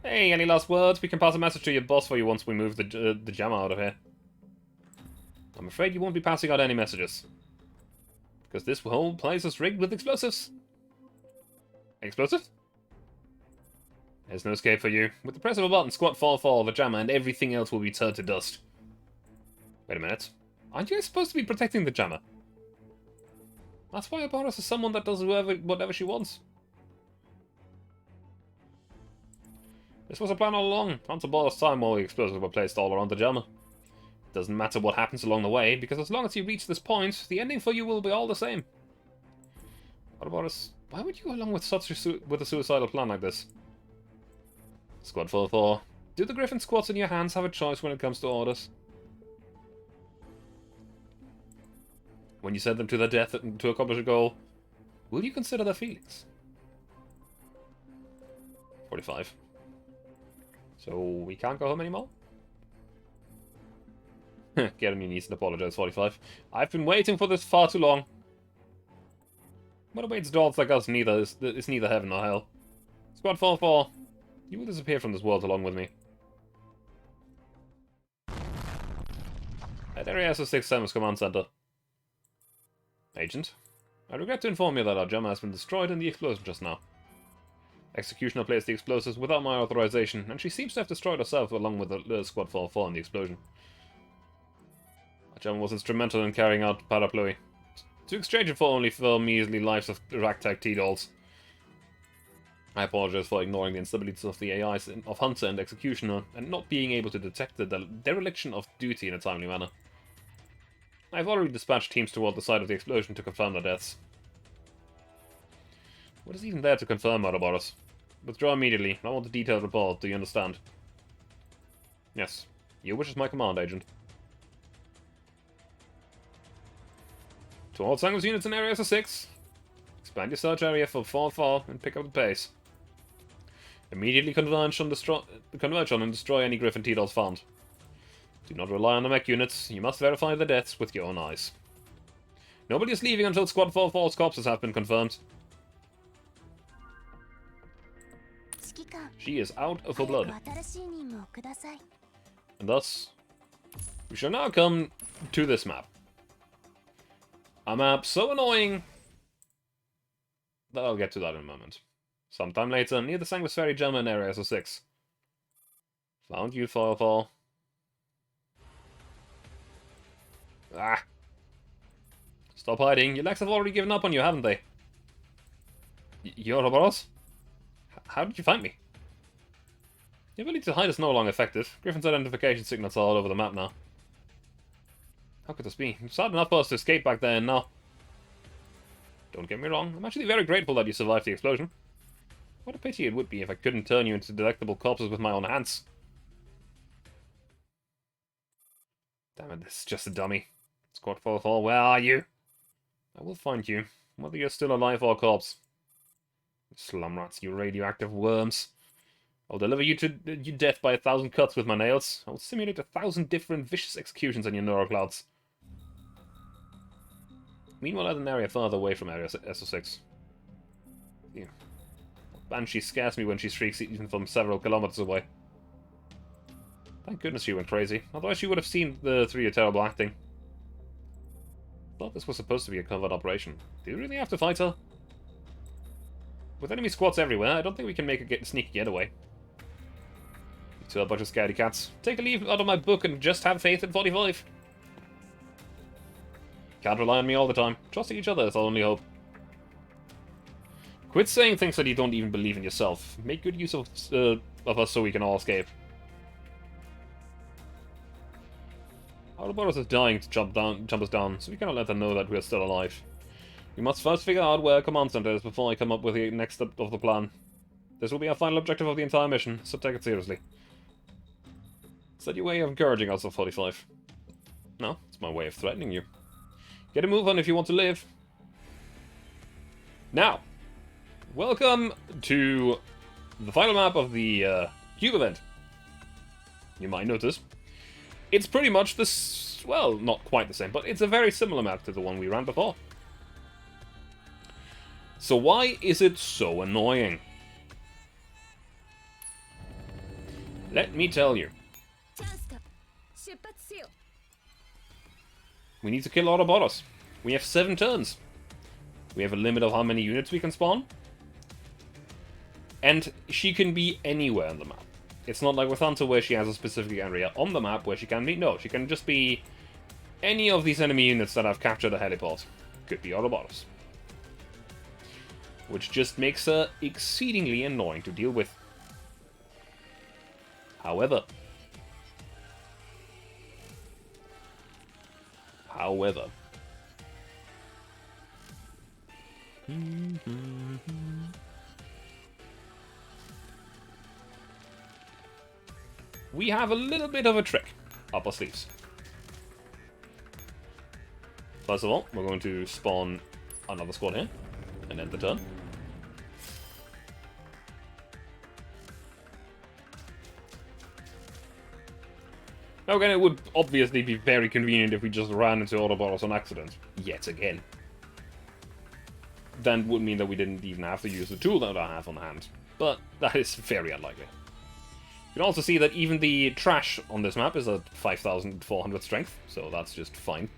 Hey, any last words? We can pass a message to your boss for you once we move the jammer out of here. I'm afraid you won't be passing out any messages. Because this whole place is rigged with explosives. Explosives? There's no escape for you. With the press of a button, squat, fall, the jammer, and everything else will be turned to dust. Wait a minute. Aren't you supposed to be protecting the jammer? That's why Ouroboros is someone that does whatever she wants. This was a plan all along. Once Ouroboros' time, all the explosives were placed all around the jammer. It doesn't matter what happens along the way, because as long as you reach this point, the ending for you will be all the same. Ouroboros, why would you go along with a suicidal plan like this? Squad 4-4. Do the Griffin squads in your hands have a choice when it comes to orders? When you send them to their death to accomplish a goal, will you consider their feelings? 45. So we can't go home anymore? Get on your knees and apologize, 45. I've been waiting for this far too long. What awaits dogs like us is neither heaven nor hell. Squad 4-4. You will disappear from this world along with me. At Area SO6 Samus Command Center. Agent, I regret to inform you that our jammer has been destroyed in the explosion just now. Executioner placed the explosives without my authorization, and she seems to have destroyed herself along with the Squad 4-4 in the explosion. Our jammer was instrumental in carrying out Parapluie. To exchange it for only 4 measly lives of ragtag T-dolls. I apologize for ignoring the instabilities of the AIs of Hunter and Executioner, and not being able to detect the dereliction of duty in a timely manner. I've already dispatched teams toward the site of the explosion to confirm their deaths. What is even there to confirm, Ouroboros? Withdraw immediately. I want a detailed report, do you understand? Yes. Your wish is my command, Agent. To all Sanguis units in Area SO6, expand your search area for 4-4 and pick up the pace. Immediately converge on and destroy any Griffin T-dolls found. Do not rely on the mech units. You must verify the deaths with your own eyes. Nobody is leaving until Squad 4-4's corpses have been confirmed. She is out of her blood. And thus, we shall now come to this map. A map so annoying that I'll get to that in a moment. Sometime later, near the Sanguis Ferry Jammer in Area SO6. Found you, 4-4. Ah! Stop hiding. Your legs have already given up on you, haven't they? You're Ouroboros? How did you find me? Your ability to hide is no longer effective. Griffin's identification signals are all over the map now. How could this be? It's hard enough for us to escape back there and now. Don't get me wrong, I'm actually very grateful that you survived the explosion. What a pity it would be if I couldn't turn you into delectable corpses with my own hands. Damn it, this is just a dummy. Squad 4-4, where are you? I will find you, whether you're still alive or a corpse. Slum rats, you radioactive worms. I'll deliver you to your death by 1,000 cuts with my nails. I will simulate 1,000 different vicious executions on your neuroclouds. Meanwhile, at an area further away from Area SO6. Yeah. Banshee scares me when she shrieks even from several kilometers away. Thank goodness she went crazy, otherwise she would have seen through your terrible acting. Thought this was supposed to be a covert operation. Do you really have to fight her? With enemy squads everywhere, I don't think we can make a sneaky getaway. You two are a bunch of scaredy cats. Take a leaf out of my book and just have faith in 45. Can't rely on me all the time. Trusting each other is our only hope. Quit saying things that you don't even believe in yourself. Make good use of us so we can all escape. Ouroboros is dying to jump us down, so we cannot let them know that we are still alive. We must first figure out where our command center is before I come up with the next step of the plan. This will be our final objective of the entire mission, so take it seriously. Is that your way of encouraging us, 45? No, it's my way of threatening you. Get a move on if you want to live. Now, welcome to the final map of the Cube event. You might notice it's pretty much this, well, not quite the same, but it's a very similar map to the one we ran before. So why is it so annoying? Let me tell you. We need to kill Ouroboros. We have 7 turns. We have a limit of how many units we can spawn. And she can be anywhere on the map. It's not like with Hunter where she has a specific area on the map where she can be. No, she can just be any of these enemy units that have captured a heliport. Could be Ouroboros. Which just makes her exceedingly annoying to deal with. However. We have a little bit of a trick up our sleeves. First of all, we're going to spawn another squad here and end the turn. Now again, it would obviously be very convenient if we just ran into Ouroboros on accident, yet again. Then would mean that we didn't even have to use the tool that I have on hand. But that is very unlikely. You can also see that even the trash on this map is at 5,400 strength, so that's just fine.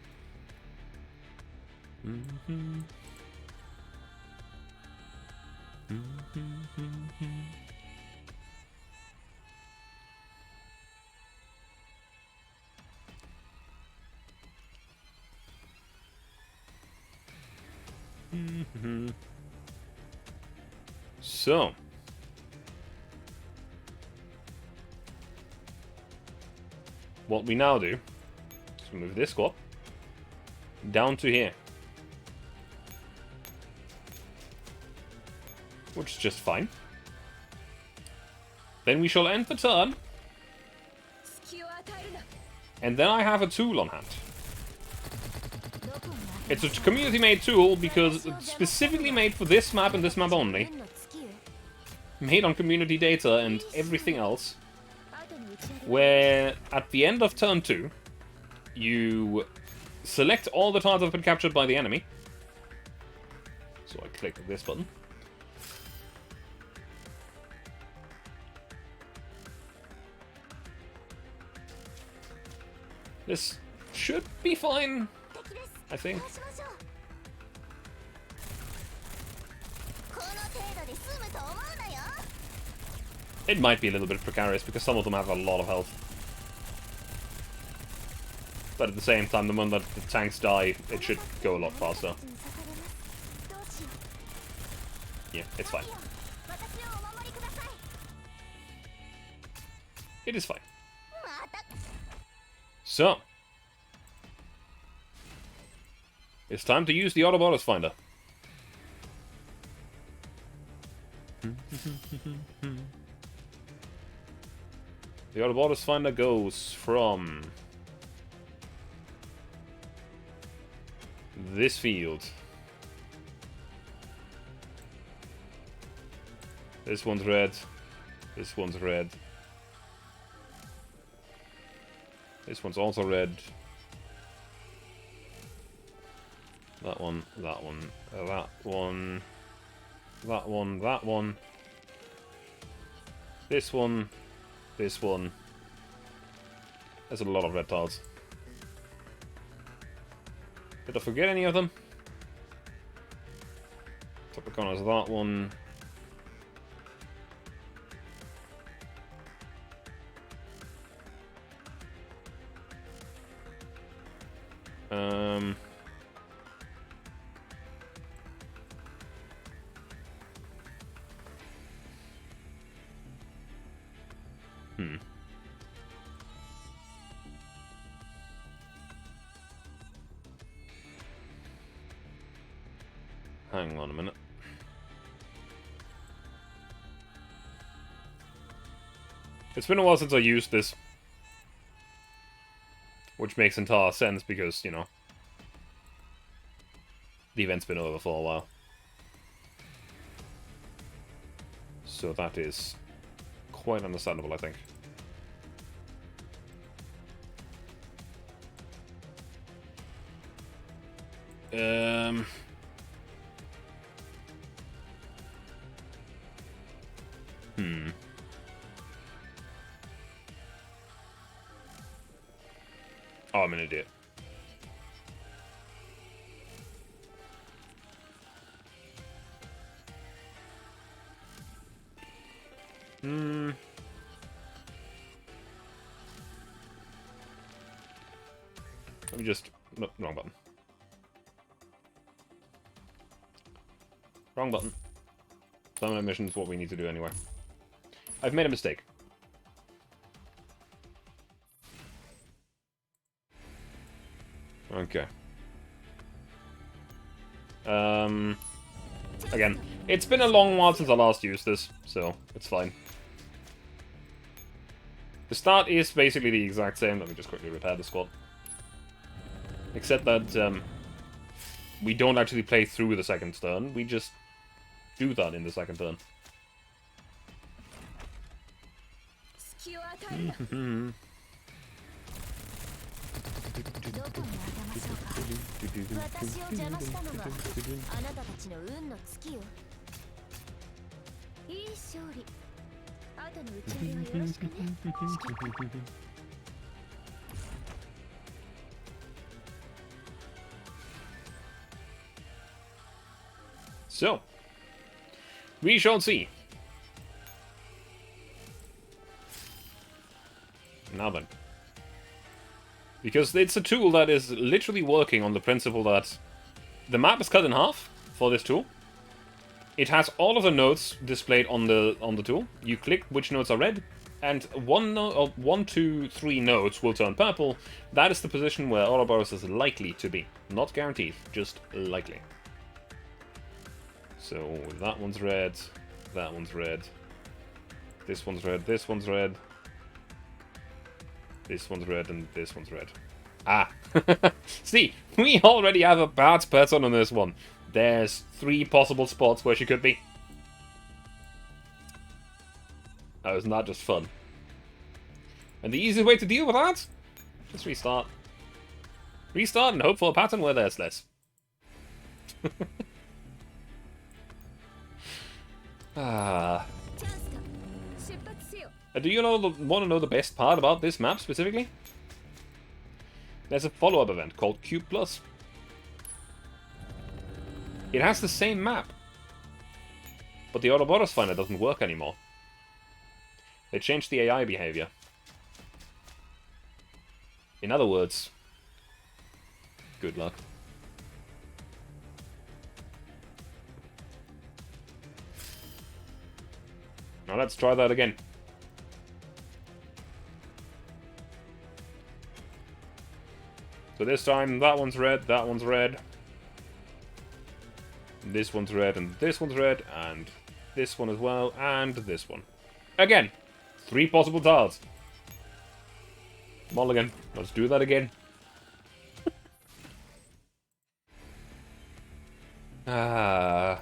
So. What we now do is move this squad down to here. Which is just fine. Then we shall end the turn. And then I have a tool on hand. It's a community-made tool because it's specifically made for this map and this map only. Made on community data and everything else. Where at the end of turn 2, you select all the tiles that have been captured by the enemy. So I click this button. This should be fine, I think. It might be a little bit precarious because some of them have a lot of health. But at the same time, the moment that the tanks die, it should go a lot faster. Yeah, it's fine. It is fine. So. It's time to use the Ouroboros Finder. The Ouroboros Finder goes from this field. This one's red. This one's red. This one's also red. That one, that one, that one, that one, that one. This one. This one. There's a lot of red tiles. Did I forget any of them? Top of corners, that one. Hang on a minute. It's been a while since I used this. Which makes entire sense because, you know, the event's been over for a while. So that is quite understandable, I think. Oh, I'm an idiot. Let me just... No, wrong button. Wrong button. Summon mission is what we need to do anyway. I've made a mistake. Okay. Again, it's been a long while since I last used this, so it's fine. The start is basically the exact same. Let me just quickly repair the squad. Except that, we don't actually play through the second turn, we just do that in the second turn. So, we shall see. Now then. Because it's a tool that is literally working on the principle that the map is cut in half for this tool. It has all of the nodes displayed on the tool. You click which nodes are red, and 1, 2, 3 nodes will turn purple. That is the position where Ouroboros is likely to be. Not guaranteed, just likely. So that one's red, that one's red, this one's red, this one's red, this one's red, and this one's red. Ah! See, we already have a bad pattern on this one. There's 3 possible spots where she could be. Oh, isn't that just fun? And the easiest way to deal with that? Just restart. Restart and hope for a pattern where there's less. Ah. Do you want to know the best part about this map specifically? There's a follow-up event called Cube Plus. It has the same map, but the Ouroboros Finder doesn't work anymore. They changed the AI behavior. In other words, good luck. Now let's try that again. So this time, that one's red, that one's red. This one's red, and this one's red, and this one as well, and this one. Again! 3 possible tiles. Mulligan, let's do that again. Ah...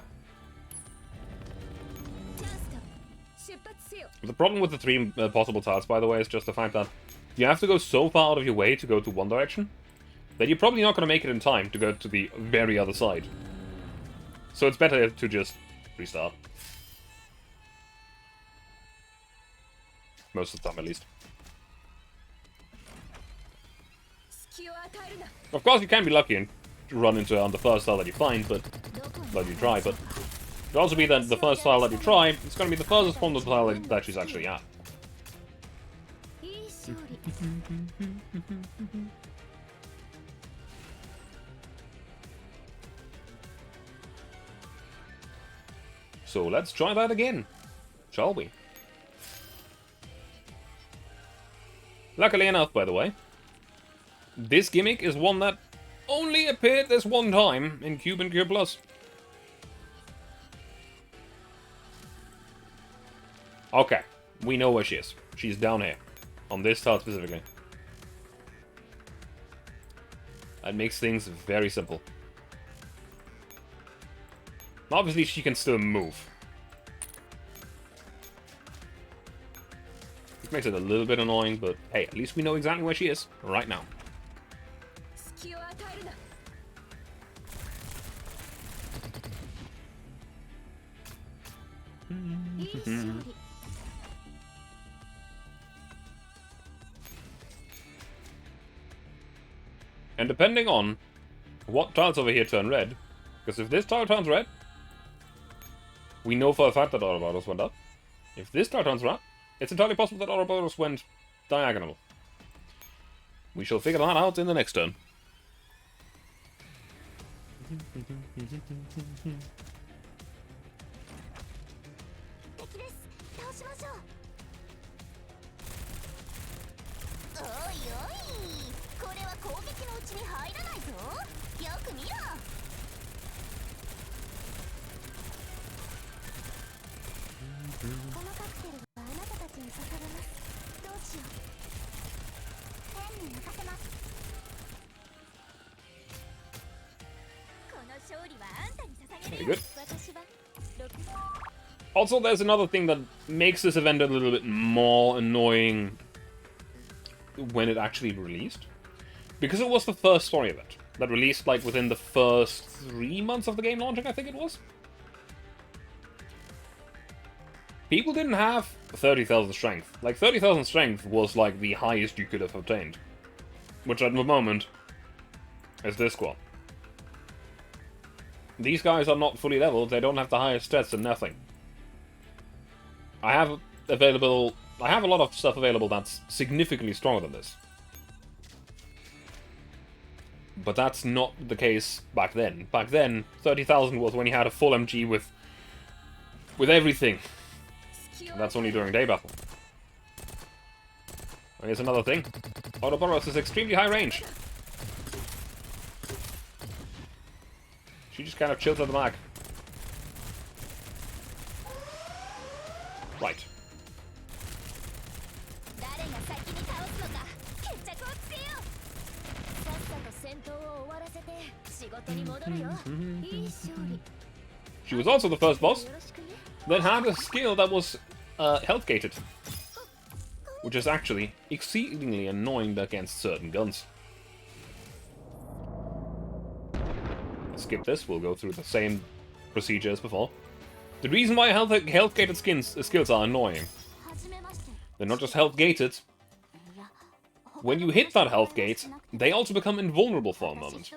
The problem with the 3 possible tiles, by the way, is just the fact that you have to go so far out of your way to go to one direction that you're probably not going to make it in time to go to the very other side. So it's better to just restart. Most of the time, at least. Of course, you can be lucky and run into on the first tile that you find, but that you try, but it could also be that the first tile that you try, it's going to be the furthest from the tile that she's actually at. So let's try that again, shall we? Luckily enough, by the way, this gimmick is one that only appeared this one time in Cube and Cube Plus. Okay, we know where she is. She's down here. On this tile specifically. That makes things very simple. Obviously, she can still move. It makes it a little bit annoying, but hey, at least we know exactly where she is right now. And depending on what tiles over here turn red, because if this tile turns red, we know for a fact that Ouroboros went up. If this tile turns red, it's entirely possible that Ouroboros went diagonal. We shall figure that out in the next turn. Very good. Also, there's another thing that makes this event a little bit more annoying when it actually released. Because it was the first story event that released like within the first 3 months of the game launching, I think it was. People didn't have 30,000 strength. Like, 30,000 strength was like the highest you could have obtained. Which at the moment is this squad. These guys are not fully leveled, they don't have the highest stats and nothing. I have a lot of stuff available that's significantly stronger than this. But that's not the case back then. Back then, 30,000 was when you had a full MG with everything. And that's only during day battle. And here's another thing. Ouroboros is extremely high range. She just kind of chills at the back. Right. She was also the first boss that had a skill that was health gated, which is actually exceedingly annoying against certain guns. Skip this, we'll go through the same procedure as before. The reason why health gated skills are annoying, they're not just health gated. When you hit that health gate, they also become invulnerable for a moment.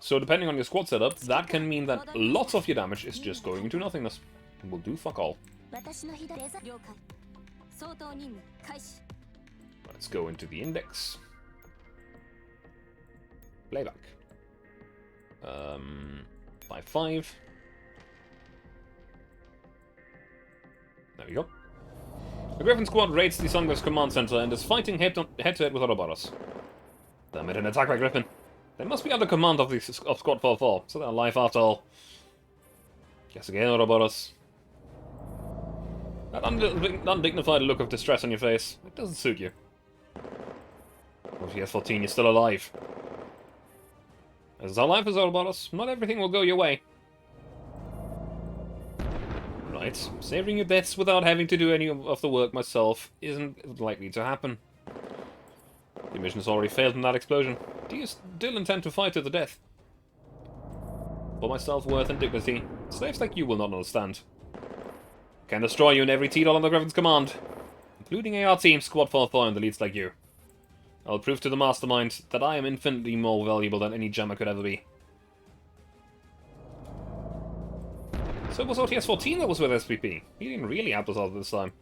So depending on your squad setup, that can mean that lots of your damage is just going into nothingness. Will do fuck all. Let's go into the index. Playback. 5-5. There we go. The Griffin squad raids the Sunglass command center and is fighting head-to-head with Ouroboros. Damn it, an attack by Griffin. They must be under command of Squad 4-4, so they're alive after all. Guess again, Ouroboros. That undignified look of distress on your face, it doesn't suit you. OTS 14, you're still alive. As our life is Ouroboros, not everything will go your way. Right, saving your deaths without having to do any of the work myself isn't likely to happen. The mission has already failed in that explosion. Do you still intend to fight to the death? For my self-worth and dignity, slaves like you will not understand. I can destroy you in every T-Dot on the Griffin's command, including AR Team, Squad 4-4 and elites like you. I'll prove to the Mastermind that I am infinitely more valuable than any jammer could ever be. So it was OTS 14 that was with SPP. He didn't really help us out this time.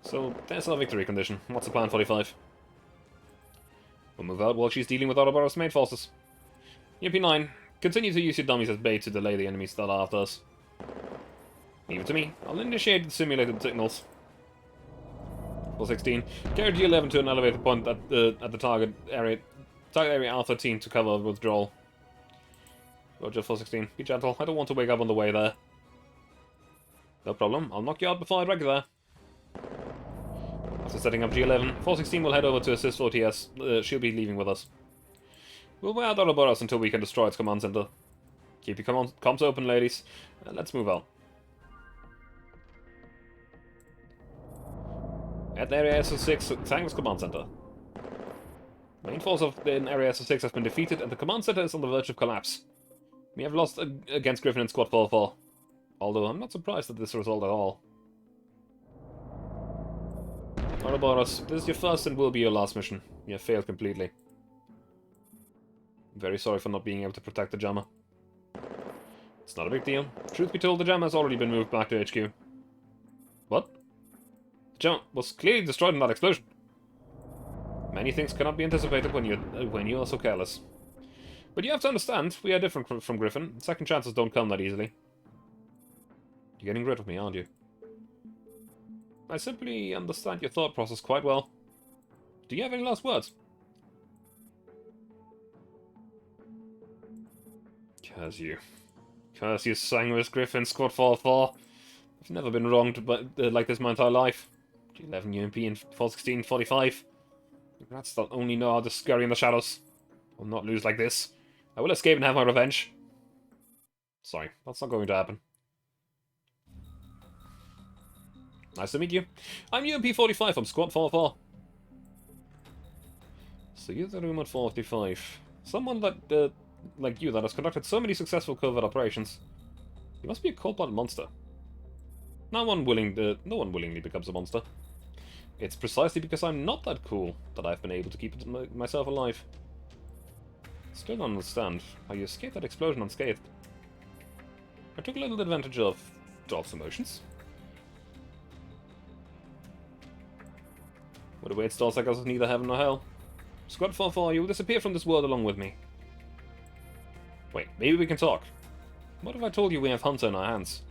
So there's our victory condition. What's the plan, 45? We'll move out while she's dealing with Ouroboros' main forces. UP9, continue to use your dummies as bait to delay the enemies that are after us. Leave it to me. I'll initiate the simulated signals. 416. Carry G11 to an elevated point at the target area R13 to cover withdrawal. Roger, 416. Be gentle. I don't want to wake up on the way there. No problem. I'll knock you out before I wreck you there. So setting up G11. 416 will head over to assist OTS. She'll be leaving with us. We'll wear out Ouroboros until we can destroy its command center. Keep your comms open, ladies. Let's move out. At Area SO6, Tango's command center. Main force in Area SO6 has been defeated, and the command center is on the verge of collapse. We have lost against Griffin and Squad 4-4. Although I'm not surprised at this result at all. Ouroboros, this is your first and will be your last mission. You have failed completely. I'm very sorry for not being able to protect the jammer. It's not a big deal. Truth be told, the jammer has already been moved back to HQ. What? The jammer was clearly destroyed in that explosion. Many things cannot be anticipated when you are so careless. But you have to understand, we are different from Griffin. Second chances don't come that easily. You're getting rid of me, aren't you? I simply understand your thought process quite well. Do you have any last words? Curse you, Sanguis Griffin, Squad 4-4. I've never been wronged like this my entire life. G11 UMP and 416, 45. Rats that only know how to scurry in the shadows. I'll not lose like this. I will escape and have my revenge. Sorry, that's not going to happen. Nice to meet you. I'm UMP45 from Squad 4-4. So you're the room at 45. Someone that, like you, that has conducted so many successful covert operations. You must be a cold-blooded monster. No one willingly becomes a monster. It's precisely because I'm not that cool that I've been able to keep myself alive. Still don't understand how you escaped that explosion unscathed. I took a little advantage of Dolph's emotions. With the way it stalls like us is neither heaven nor hell. Squad 4-4, you will disappear from this world along with me. Wait, maybe we can talk. What if I told you we have Hunter in our hands?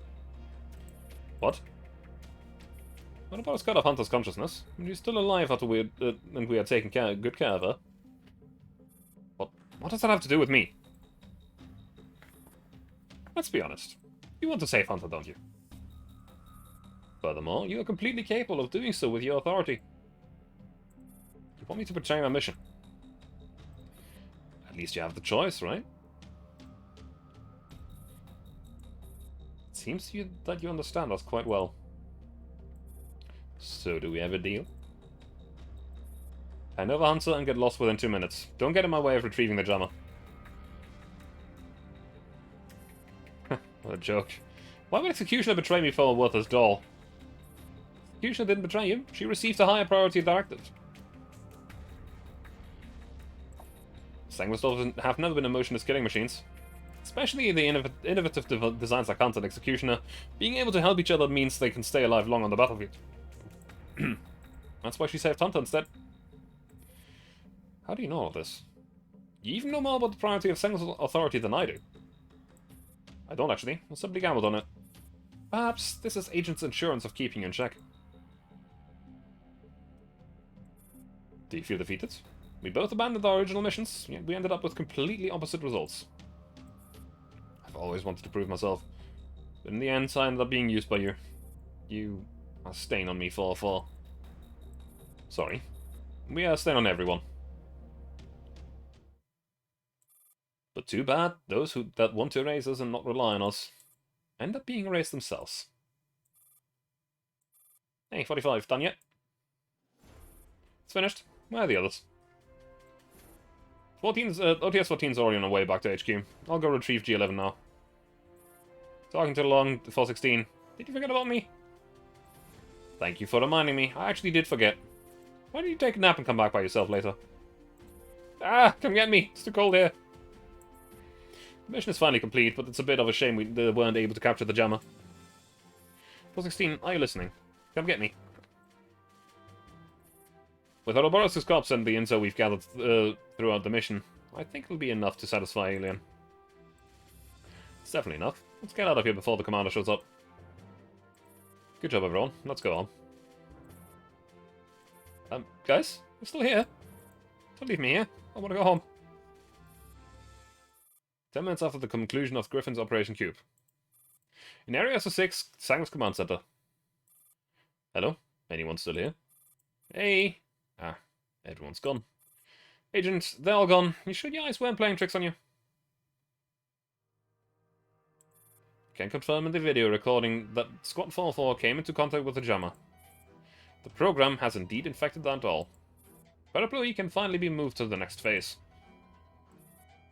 What? What about a cut off Hunter's consciousness? She's still alive after and we are taking good care of her. What does that have to do with me? Let's be honest. You want to save Hunter, don't you? Furthermore, you are completely capable of doing so with your authority. You want me to betray my mission? At least you have the choice, right? It seems to you that you understand us quite well. So do we have a deal? Hand over Hunter and get lost within 2 minutes. Don't get in my way of retrieving the jammer. What a joke. Why would Executioner betray me for a worthless doll? Executioner didn't betray you. She received a higher priority directive. Sanguis dolls have never been emotionless killing machines. Especially the innovative designs like Hunter and Executioner. Being able to help each other means they can stay alive long on the battlefield. That's why she saved Hunter instead. How do you know all this? You even know more about the priority of Sanguis authority than I do. I don't actually. I simply gambled on it. Perhaps this is Agent's insurance of keeping you in check. Do you feel defeated? We both abandoned our original missions, yet we ended up with completely opposite results. I've always wanted to prove myself, but in the end I ended up being used by you. You are a stain on me, 4-4. Sorry. We are a stain on everyone. But too bad, those that want to erase us and not rely on us end up being erased themselves. Hey, 45, done yet? It's finished. Where are the others? 14's, OTS 14's already on our way back to HQ. I'll go retrieve G11 now. Talking too long, 416. Did you forget about me? Thank you for reminding me. I actually did forget. Why don't you take a nap and come back by yourself later? Ah, come get me. It's too cold here. The mission is finally complete, but it's a bit of a shame we weren't able to capture the jammer. 416, are you listening? Come get me. With Ouroboros' corpse and the intel we've gathered throughout the mission, I think it'll be enough to satisfy Alien. It's definitely enough. Let's get out of here before the commander shows up. Good job, everyone. Let's go on. Guys? You're still here? Don't leave me here. I want to go home. 10 minutes after the conclusion of Griffin's Operation Cube. In Area SO6, Sanguis Command Center. Hello? Anyone still here? Hey! Ah, everyone's gone. Agent, they're all gone. You sure your eyes weren't playing tricks on you? Can confirm in the video recording that Squad 44 came into contact with the jammer. The program has indeed infected that doll. Parapluie can finally be moved to the next phase.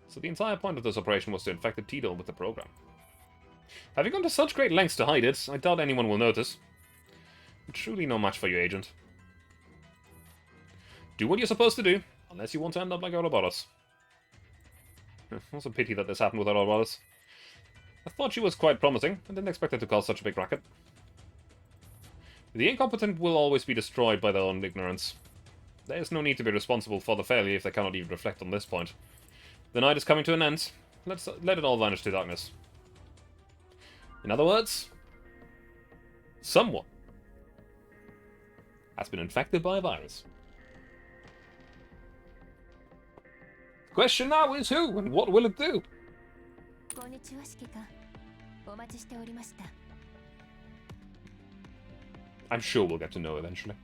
So the entire point of this operation was to infect the T-doll with the program. Having gone to such great lengths to hide it, I doubt anyone will notice. Truly no match for you, Agent. Do what you're supposed to do, unless you want to end up like Ouroboros. It's a pity that this happened with Ouroboros. I thought she was quite promising, and didn't expect her to cause such a big racket. The incompetent will always be destroyed by their own ignorance. There is no need to be responsible for the failure if they cannot even reflect on this point. The night is coming to an end. Let's let it all vanish to darkness. In other words, someone has been infected by a virus. The question now is who, and what will it do? I'm sure we'll get to know eventually.